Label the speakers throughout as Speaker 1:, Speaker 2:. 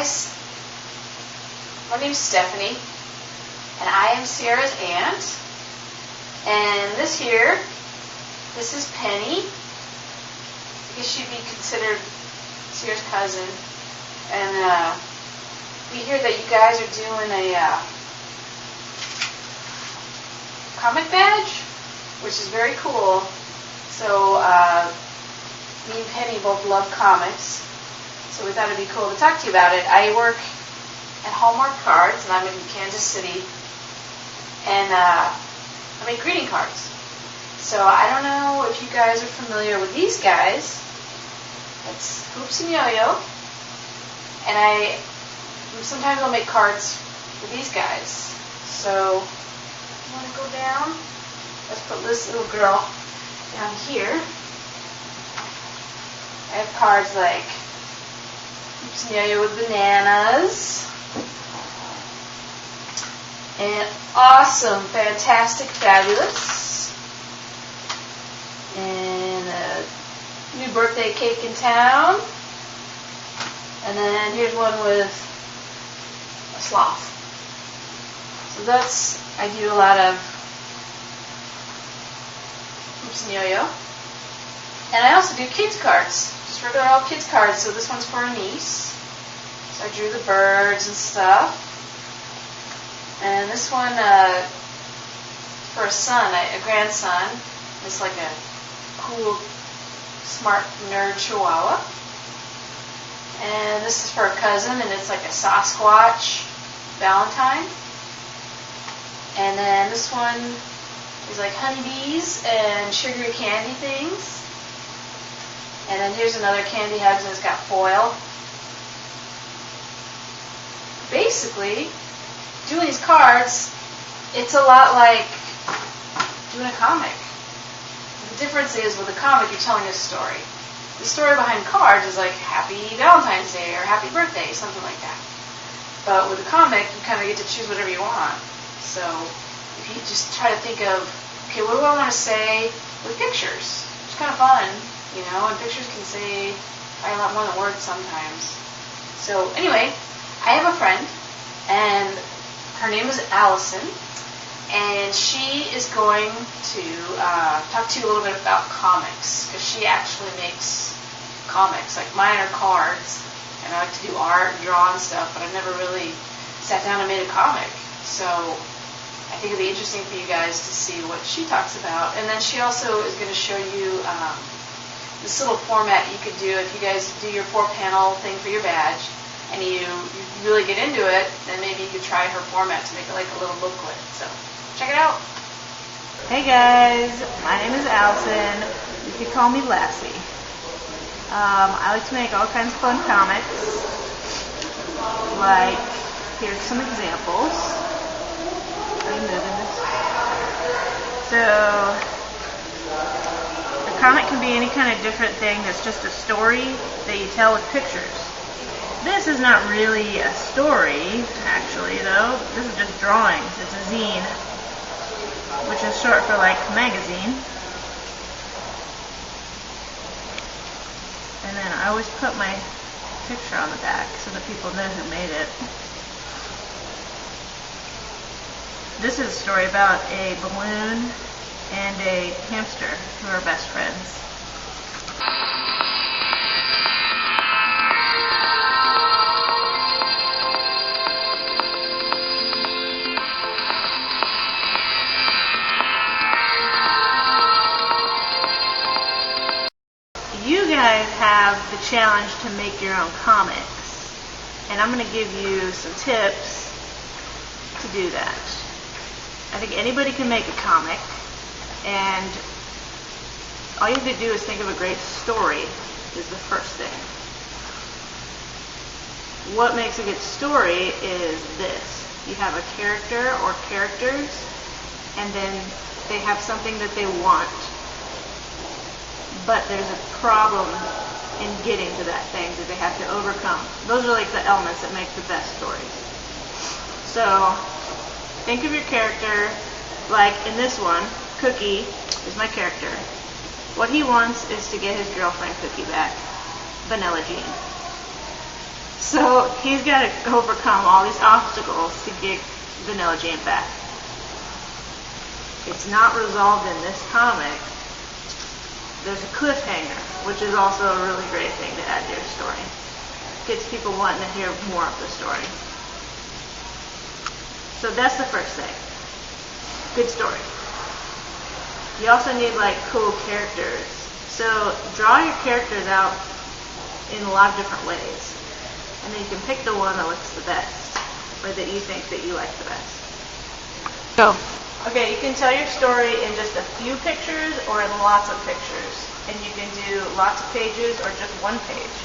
Speaker 1: guys, my name's Stephanie, and I am Sierra's aunt. And this is Penny. I guess she'd be considered Sierra's cousin. And we hear that you guys are doing a comic badge, which is very cool. So me and Penny both love comics, so we thought it'd be cool to talk to you about it. I work at Hallmark Cards, and I'm in Kansas City, and I make greeting cards. So I don't know if you guys are familiar with these guys. That's Hoops and Yo-Yo, and sometimes I'll make cards for these guys. So you want to go down? Let's put this little girl down here. I have cards like Hoops and Yo-Yo with bananas, and awesome, fantastic, fabulous, and a new birthday cake in town, and then here's one with a sloth. So I do a lot of Hoops and Yo-Yo. And I also do kids cards, just regular old kids cards. So this one's for a niece. So I drew the birds and stuff. And this one for a son, a grandson. It's like a cool, smart nerd chihuahua. And this is for a cousin, and it's like a Sasquatch Valentine. And then this one is like honeybees and sugary candy things. And then here's another Candy Hugs, and it's got foil. Basically, doing these cards, it's a lot like doing a comic. The difference is, with a comic, you're telling a story. The story behind cards is like Happy Valentine's Day or Happy Birthday, something like that. But with a comic, you kind of get to choose whatever you want. So if you just try to think of, okay, what do I want to say with pictures? It's kind of fun. You know, and pictures can say a lot more than words sometimes. So anyway, I have a friend, and her name is Allison, and she is going to talk to you a little bit about comics, because she actually makes comics. Like, mine are cards, and I like to do art and draw and stuff, but I've never really sat down and made a comic. So I think it'd be interesting for you guys to see what she talks about. And then she also is going to show you this little format you could do if you guys do your 4-panel thing for your badge, and you really get into it, then maybe you could try her format to make it like a little booklet. So check it out.
Speaker 2: Hey guys, my name is Allison. You could call me Lassie. I like to make all kinds of fun comics. Like, here's some examples. Are you moving this? So comic can be any kind of different thing that's just a story that you tell with pictures. This is not really a story, actually, though. This is just drawings. It's a zine, which is short for, like, magazine. And then I always put my picture on the back so that people know who made it. This is a story about a balloon and a hamster who are best friends. You guys have the challenge to make your own comics, and I'm going to give you some tips to do that. I think anybody can make a comic, and all you have to do is think of a great story is the first thing. What makes a good story is this. You have a character or characters, and then they have something that they want, but there's a problem in getting to that thing that they have to overcome. Those are like the elements that make the best stories. So think of your character, like in this one, Cookie is my character. What he wants is to get his girlfriend Cookie back, Vanilla Jean. So he's got to overcome all these obstacles to get Vanilla Jane back. It's not resolved in this comic. There's a cliffhanger, which is also a really great thing to add to your story. Gets people wanting to hear more of the story. So that's the first thing. Good story. You also need like cool characters. So draw your characters out in a lot of different ways. And then you can pick the one that looks the best, or that you think that you like the best. Go. Okay, you can tell your story in just a few pictures or in lots of pictures. And you can do lots of pages or just one page.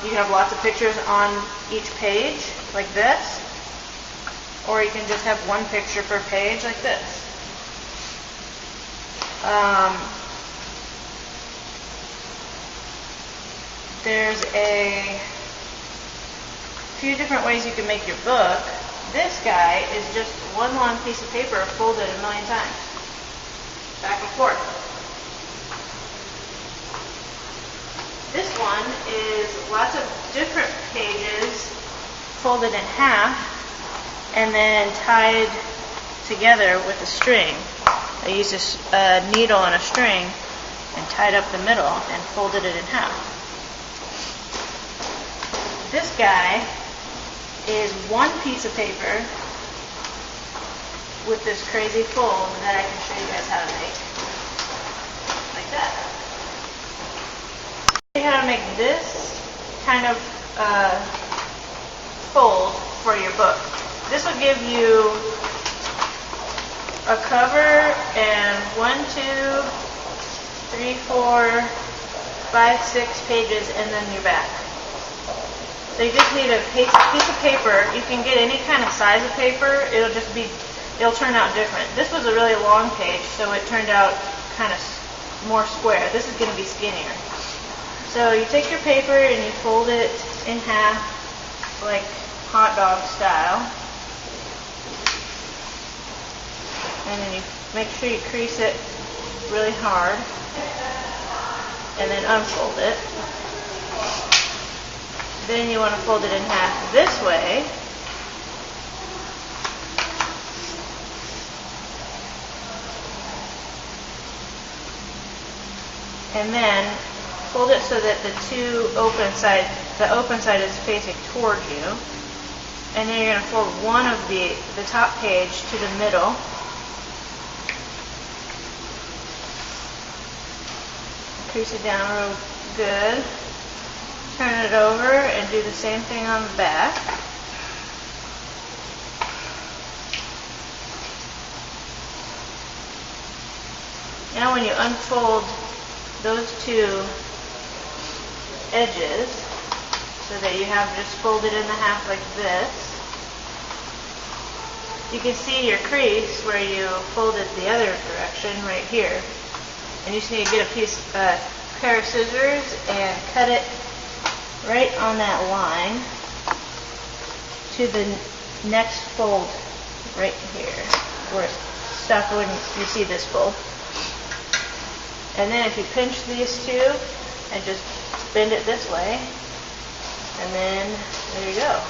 Speaker 2: You can have lots of pictures on each page, like this. Or you can just have one picture per page, like this. There's a few different ways you can make your book. This guy is just one long piece of paper folded a million times. Back and forth. This one is lots of different pages folded in half and then tied together with a string. I used a needle and a string and tied up the middle and folded it in half. This guy is one piece of paper with this crazy fold that I can show you guys how to make. Like that. Show you how to make this kind of fold for your book. This will give you a cover and 1, 2, 3, 4, 5, 6 pages and then your back. So you just need a piece of paper. You can get any kind of size of paper. It'll turn out different. This was a really long page, so it turned out kind of more square. This is going to be skinnier. So you take your paper and you fold it in half, like hot dog style. And then you make sure you crease it really hard. And then unfold it. Then you want to fold it in half this way. And then fold it so that the open side is facing toward you. And then you're going to fold one of the top page to the middle. Crease it down real good. Turn it over and do the same thing on the back. Now when you unfold those two edges so that you have just folded in the half like this, you can see your crease where you folded the other direction right here. And you just need to get a pair of scissors and cut it right on that line to the next fold right here where it's stuck when you see this fold. And then if you pinch these two and just bend it this way, and then there you go.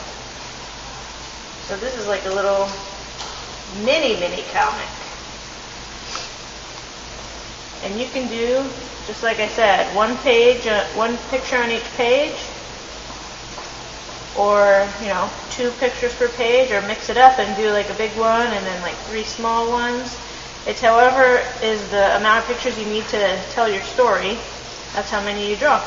Speaker 2: So this is like a little mini comic. And you can do, just like I said, one picture on each page, or, two pictures per page, or mix it up and do like a big one and then like 3 small ones. It's however is the amount of pictures you need to tell your story. That's how many you draw.